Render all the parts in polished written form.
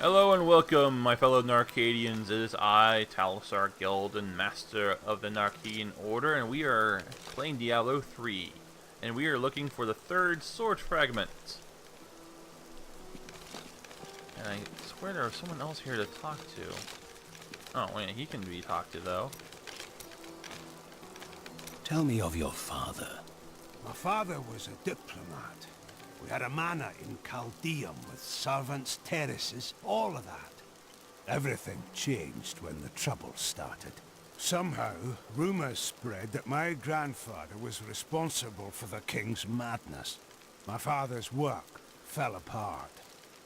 Hello and welcome, my fellow Narcadians. It is I, Talisar Gildan, Master of the Narcadian Order, and we are playing Diablo 3. And we are looking for the third sword fragment. And I swear there was someone else here to talk to. Oh, wait, he can be talked to, though. Tell me of your father. My father was a diplomat. We had a manor in Chaldeum with servants, terraces, all of that. Everything changed when the trouble started. Somehow, rumors spread that my grandfather was responsible for the king's madness. My father's work fell apart.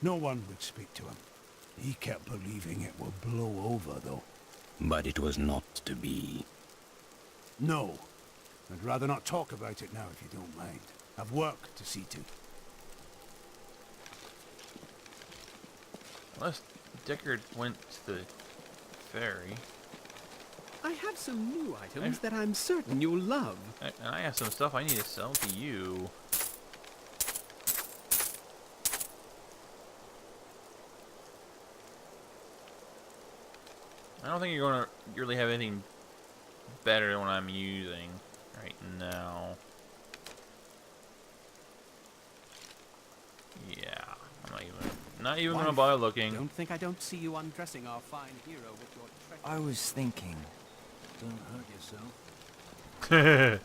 No one would speak to him. He kept believing it would blow over, though. But it was not to be. No. I'd rather not talk about it now, if you don't mind. I've work to see to. Unless Deckard went to the ferry. I have some new items that I'm certain you'll love. And I have some stuff I need to sell to you. I don't think you're going to really have anything better than what I'm using right now. Yeah, I'm not even gonna bother looking. Don't think I don't see you undressing our fine hero with your treasure. I was thinking, don't hurt yourself.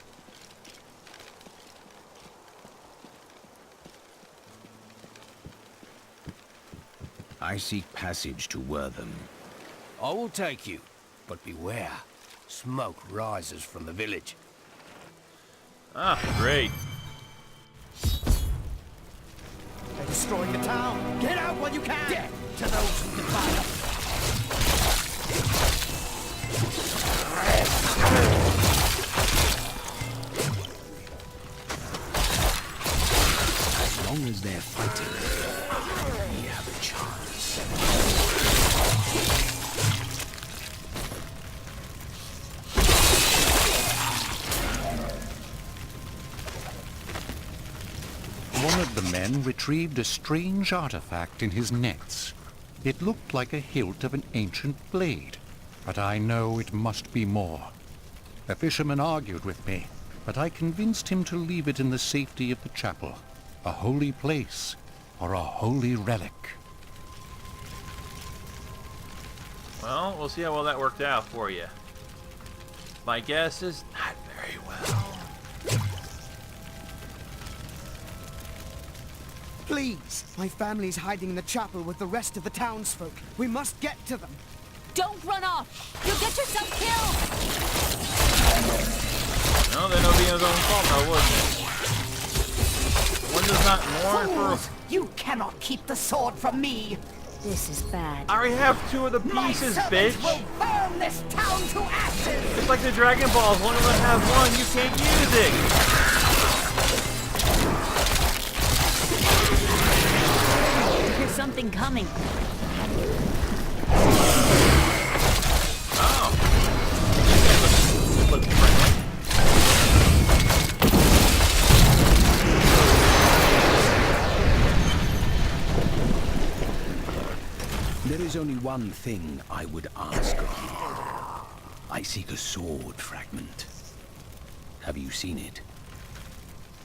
I seek passage to Wortham. I will take you, but beware. Smoke rises from the village. Ah, great. They're destroying the town. Get out while you can. Death to those who defy us. As long as they're fighting, we have a chance. One of the men retrieved a strange artifact in his nets. It looked like a hilt of an ancient blade, but I know it must be more. The fisherman argued with me, but I convinced him to leave it in the safety of the chapel, a holy place, or a holy relic. Well, we'll see how well that worked out for you. My guess is not very well. Please! My family's hiding in the chapel with the rest of the townsfolk. We must get to them. Don't run off! You'll get yourself killed! No, then it'll be his own fault now, wouldn't it? One does not mourn Fools! for... You cannot keep the sword from me! This is bad. I already have two of the My pieces, servants bitch! will burn this town to ashes! It's like the Dragon Balls, one of them has one, you can't use it! There's something coming. Oh. Look friendly. There is only one thing I would ask of you. I seek a sword fragment. Have you seen it?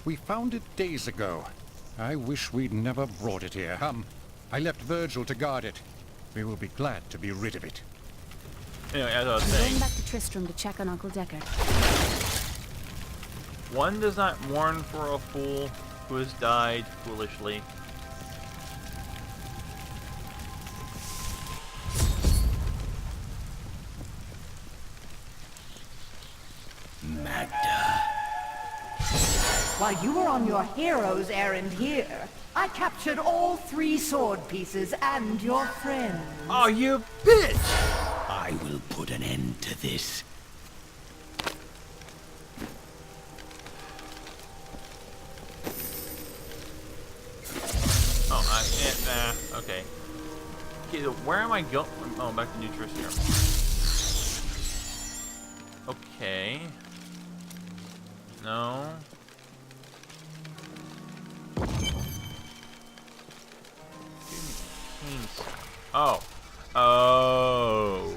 We found it days ago. I wish we'd never brought it here. Come, I left Virgil to guard it. We will be glad to be rid of it. Anyway, as I was I'm saying, going back to Tristram to check on Uncle Deckard. one does not mourn for a fool who has died foolishly. Magda. While you were on your hero's errand here, I captured all 3 sword pieces and your friend. Oh, you bitch! I will put an end to this. Oh, I can't. Okay. Okay, so where am I going? Oh, back to New Tristram. Okay. No. Canes. Oh. Oh.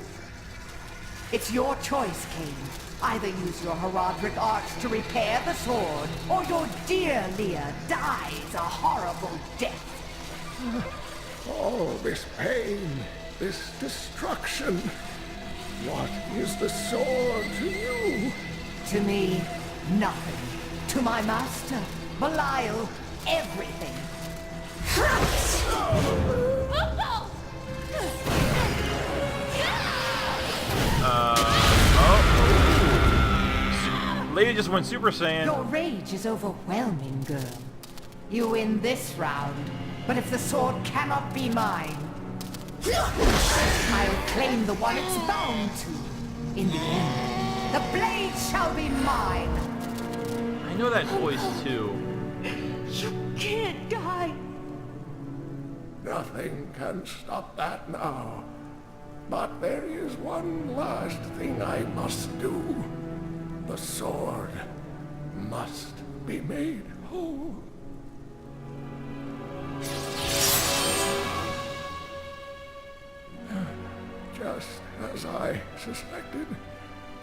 It's your choice, King. Either use your heraldric arts to repair the sword, or your dear Leah dies a horrible death. All this pain, this destruction. What is the sword to you? To me, nothing. To my master, Belial, everything. Lady just went Super Saiyan. Your rage is overwhelming, girl. You win this round, but if the sword cannot be mine, I'll claim the one it's bound to. In the end, the blade shall be mine. I know that voice too. You can't die. Nothing can stop that now. But there is one last thing I must do. The sword must be made whole. Just as I suspected,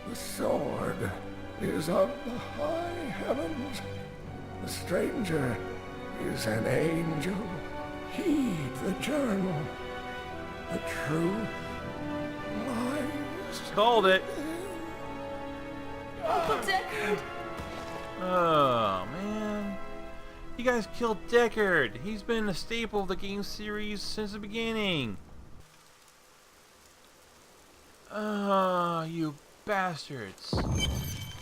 the sword is of the high heavens. The stranger is an angel. Heed the journal. The truth lies. Called it. Uncle Deckard. Oh, man. You guys killed Deckard. He's been a staple of the game series since the beginning. Ah, you bastards.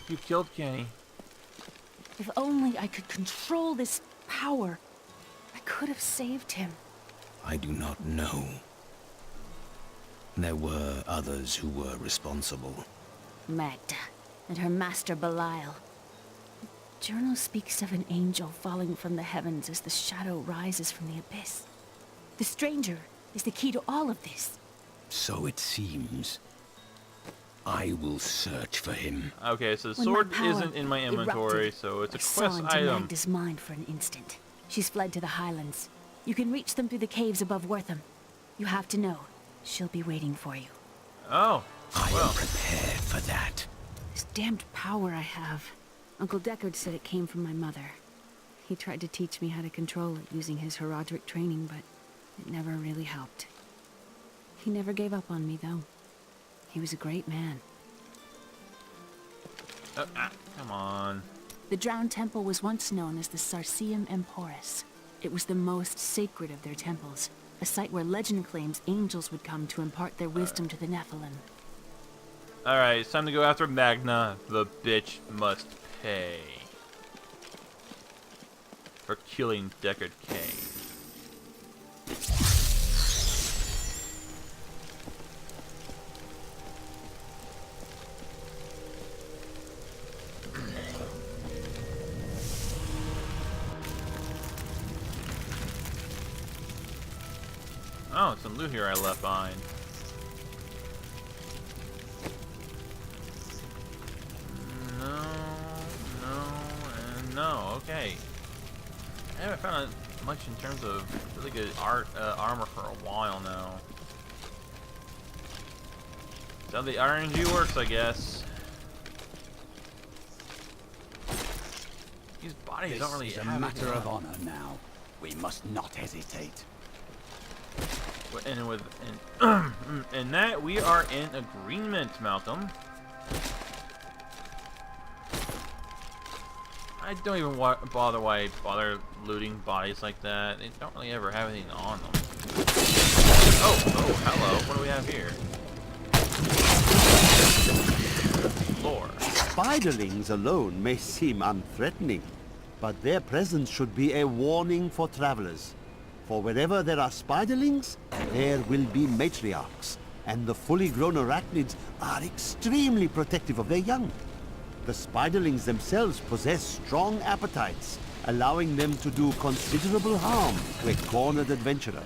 You killed Kenny. If only I could control this power, I could have saved him. I do not know. There were others who were responsible. Magda and her master Belial. The journal speaks of an angel falling from the heavens as the shadow rises from the abyss. The stranger is the key to all of this. So it seems. I will search for him. Okay, so the When my sword power isn't in my inventory, erupted, so it's a I saw quest into item. Magda's mind for an instant. She's fled to the highlands. You can reach them through the caves above Wortham. You have to know, she'll be waiting for you. Oh, I well. am prepared for that. This damned power I have. Uncle Deckard said it came from my mother. He tried to teach me how to control it using his heraldric training, but it never really helped. He never gave up on me, though. He was a great man. Come on. The Drowned Temple was once known as the Sarsium Emporis. It was the most sacred of their temples, a site where legend claims angels would come to impart their wisdom to the Nephalem. Alright, it's time to go after Magna. The bitch must pay. For killing Deckard Cain. Oh, some loot here I left behind. No, okay. I haven't found much in terms of really good armor for a while now. That's how the RNG works, I guess. These bodies don't really have a matter anything of on. honor now. We must not hesitate. And that we are in agreement, Malcolm. I don't even bother looting bodies like that. They don't really ever have anything on them. Oh, hello. What do we have here? Lore. Spiderlings alone may seem unthreatening, but their presence should be a warning for travelers. For wherever there are spiderlings, there will be matriarchs, and the fully grown arachnids are extremely protective of their young. The spiderlings themselves possess strong appetites, allowing them to do considerable harm to a cornered adventurer.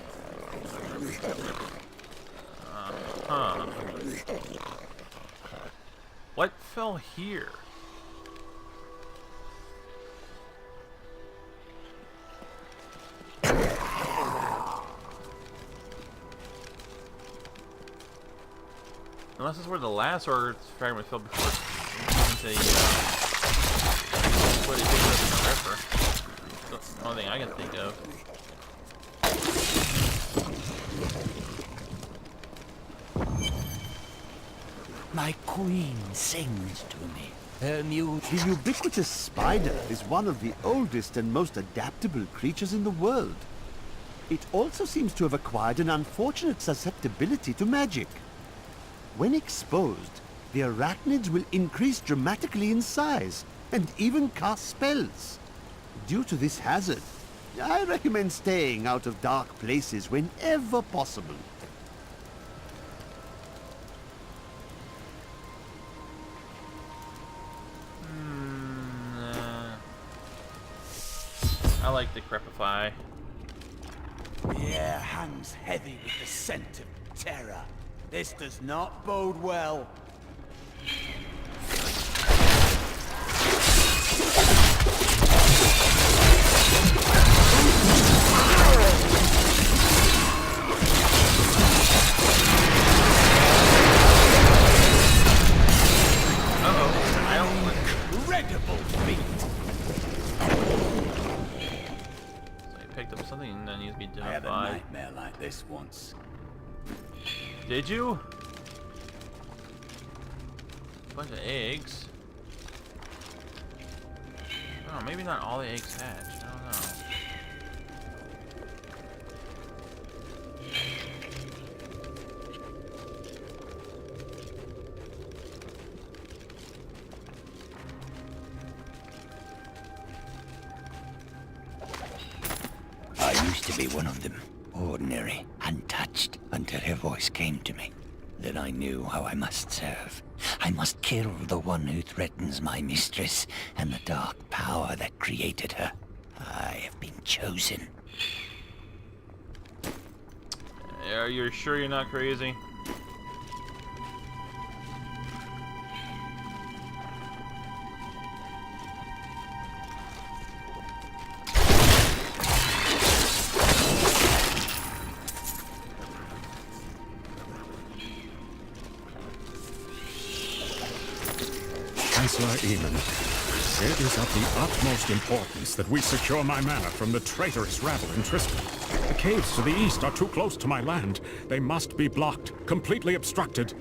What fell here? Unless it's where the last sword fragment fell before where they picked it up in the river. That's the only thing I can think of. My queen sings to me. Her music. The ubiquitous spider is one of the oldest and most adaptable creatures in the world. It also seems to have acquired an unfortunate susceptibility to magic. When exposed, the arachnids will increase dramatically in size and even cast spells. Due to this hazard, I recommend staying out of dark places whenever possible. I like the crepify. The air hangs heavy with the scent of terror. This does not bode well. Incredible feat! So I picked up something that needs to be I had a identified. nightmare like this once. Did you? Bunch of eggs. Oh, maybe not all the eggs hatched. I don't know. I used to be one of them. Ordinary, untouched, until her voice came to me. Then I knew how I must serve. I must kill the one who threatens my mistress and the dark power that created her. I have been chosen. Are you sure you're not crazy? Chancellor Eamon, it is of the utmost importance that we secure my manor from the traitorous rabble in Tristan. The caves to the east are too close to my land. They must be blocked, completely obstructed.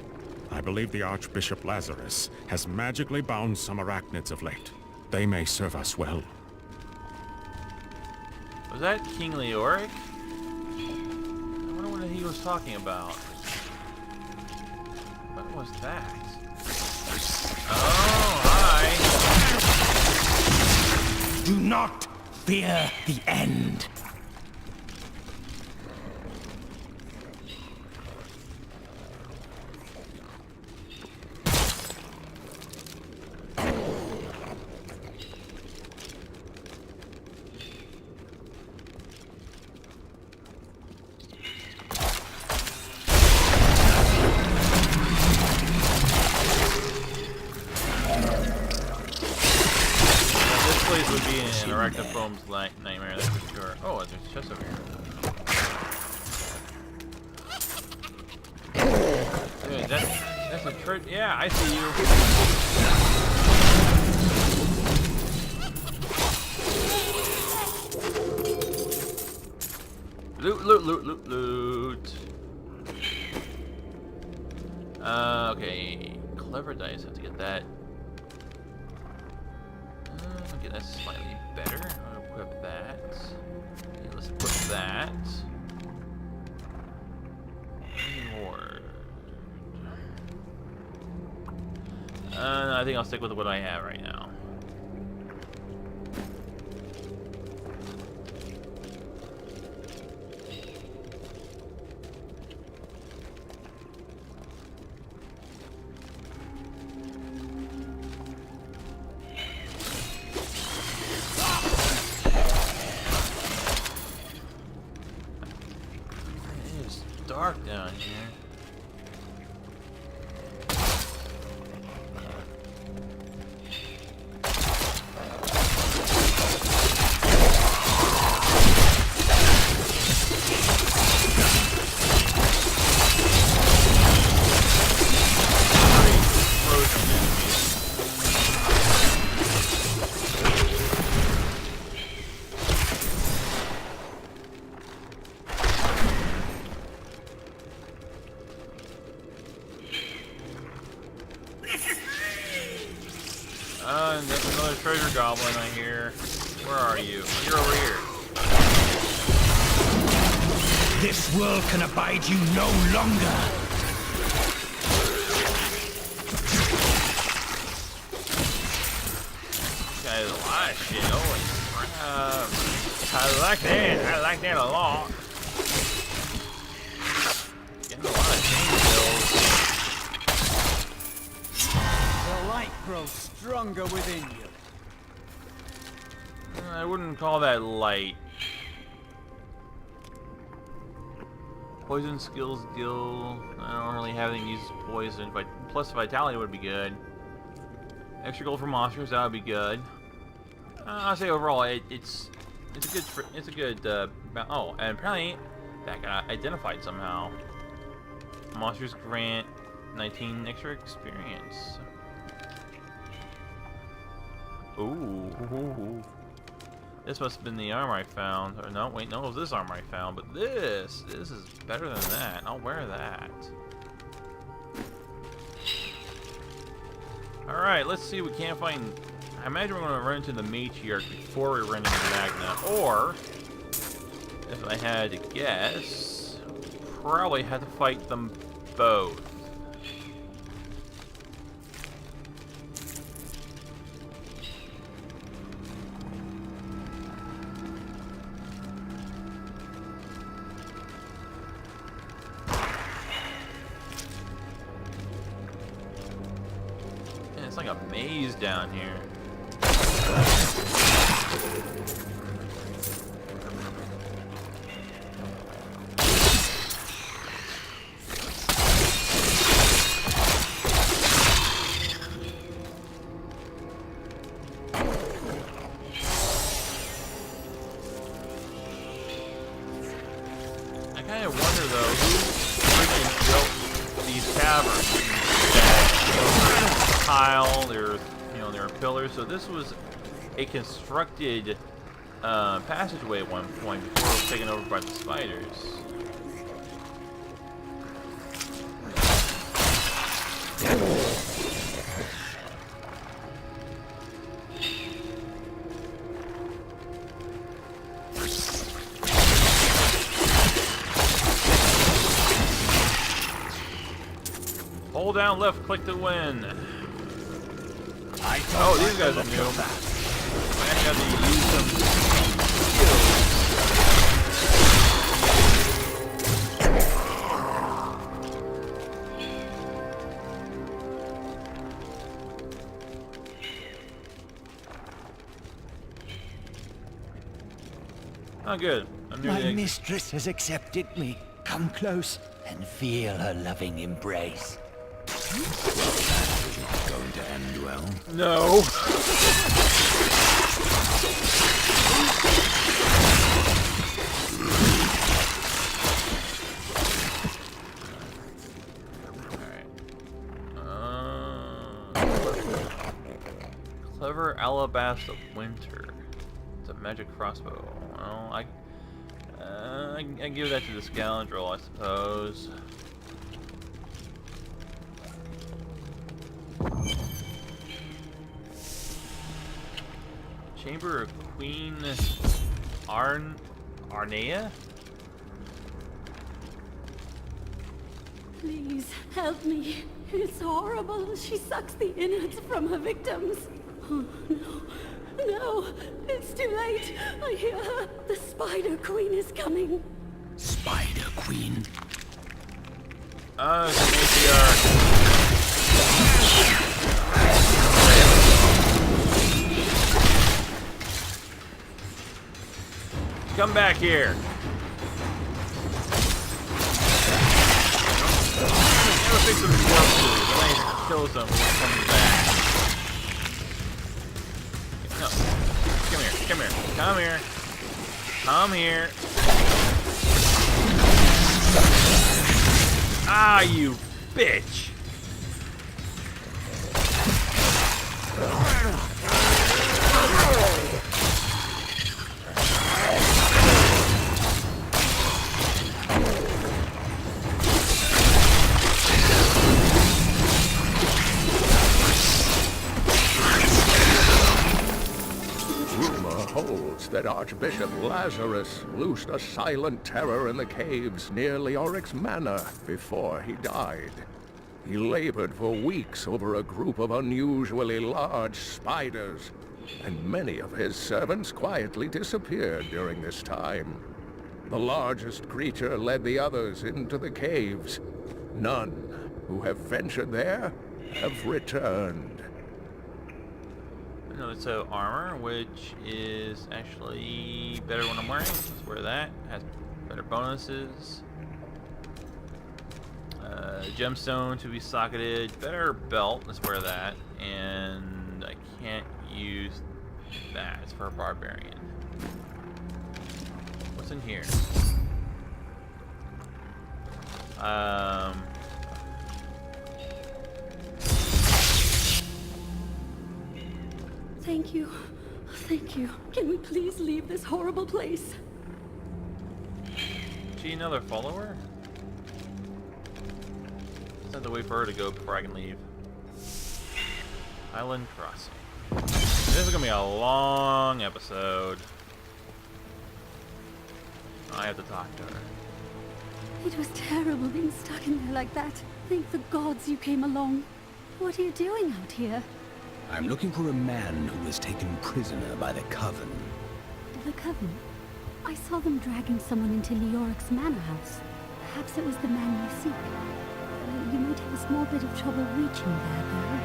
I believe the Archbishop Lazarus has magically bound some arachnids of late. They may serve us well. Was that King Leoric? I wonder what he was talking about. What was that? Oh, hi. Do not fear the end. Would be an arachnophob's nightmare, that's for sure. Oh, there's a chest over here. Dude, that's a church. Yeah, I see you. Loot, loot, loot, loot, loot. Okay. Clever dice, have to get that. Okay, that's slightly better. I'll equip that. Okay, let's put that. Reward. No, I think I'll stick with what I have right now. Dark down here. Another treasure goblin, I hear. Where are you? You're over here. This world can abide you no longer. Guys, a lot of shit. Holy crap. I like that. I like that a lot. Getting a lot of chain kills. The light grows stronger within you. I wouldn't call that light. Poison skills deal. I don't really have anything to use poison, but plus vitality would be good. Extra gold for monsters, that would be good. I'll say overall, it's a good. Oh, and apparently that got identified somehow. Monsters grant 19 extra experience. Ooh. This must have been the armor I found. Or no, wait, no, it was this armor I found. But this is better than that. I'll wear that. Alright, let's see if we can't find... I imagine we're going to run into the matriarch before we run into Magna. Or, if I had to guess, probably had to fight them both. It's like a maze down here. I kind of wonder though, who originally built these caverns? Tile, there are pillars, so this was a constructed passageway at one point before it was taken over by the spiders. Hold down left click to win. Oh, these guys are new. I have to use some skills. Oh, good. I'm near My mistress has accepted me. Come close and feel her loving embrace. Going to end well. No. Clever Alabaster Winter. It's a magic crossbow. Well, I give that to the scoundrel, I suppose. Chamber of Queen Arnea? Please, help me. It's horrible. She sucks the innards from her victims. Oh, no. No. It's too late. I hear her. The Spider Queen is coming. Spider Queen? It's an APR. Come back here. Never fix them corpses. Then I kill them when it comes back. No. Come here. Come here. Come here. Come here. Ah, you bitch. that Archbishop Lazarus loosed a silent terror in the caves near Leoric's manor before he died. He labored for weeks over a group of unusually large spiders, and many of his servants quietly disappeared during this time. The largest creature led the others into the caves. None who have ventured there have returned. Another set of armor, which is actually better when I'm wearing it. Let's wear that. Has better bonuses. Gemstone to be socketed. Better belt. Let's wear that. And I can't use that. It's for a barbarian. What's in here? Thank you. Thank you. Can we please leave this horrible place? She another follower? Just have to wait for her to go before I can leave. Island Crossing. This is gonna be a long episode. I have to talk to her. It was terrible being stuck in there like that. Thank the gods you came along. What are you doing out here? I'm looking for a man who was taken prisoner by the Coven. The Coven? I saw them dragging someone into Leoric's manor house. Perhaps it was the man you seek. You might have a small bit of trouble reaching there, though.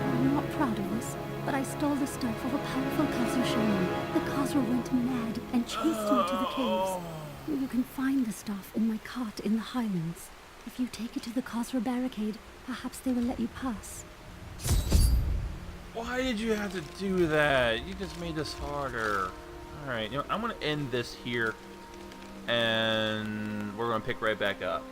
I'm not proud of this, but I stole the stuff of a powerful Khazra shaman. The Khazra went mad and chased me to the caves. You can find the stuff in my cart in the Highlands. If you take it to the Khazra barricade, perhaps they will let you pass. Why did you have to do that? You just made this harder. Alright, you know, I'm gonna end this here, and we're gonna pick right back up.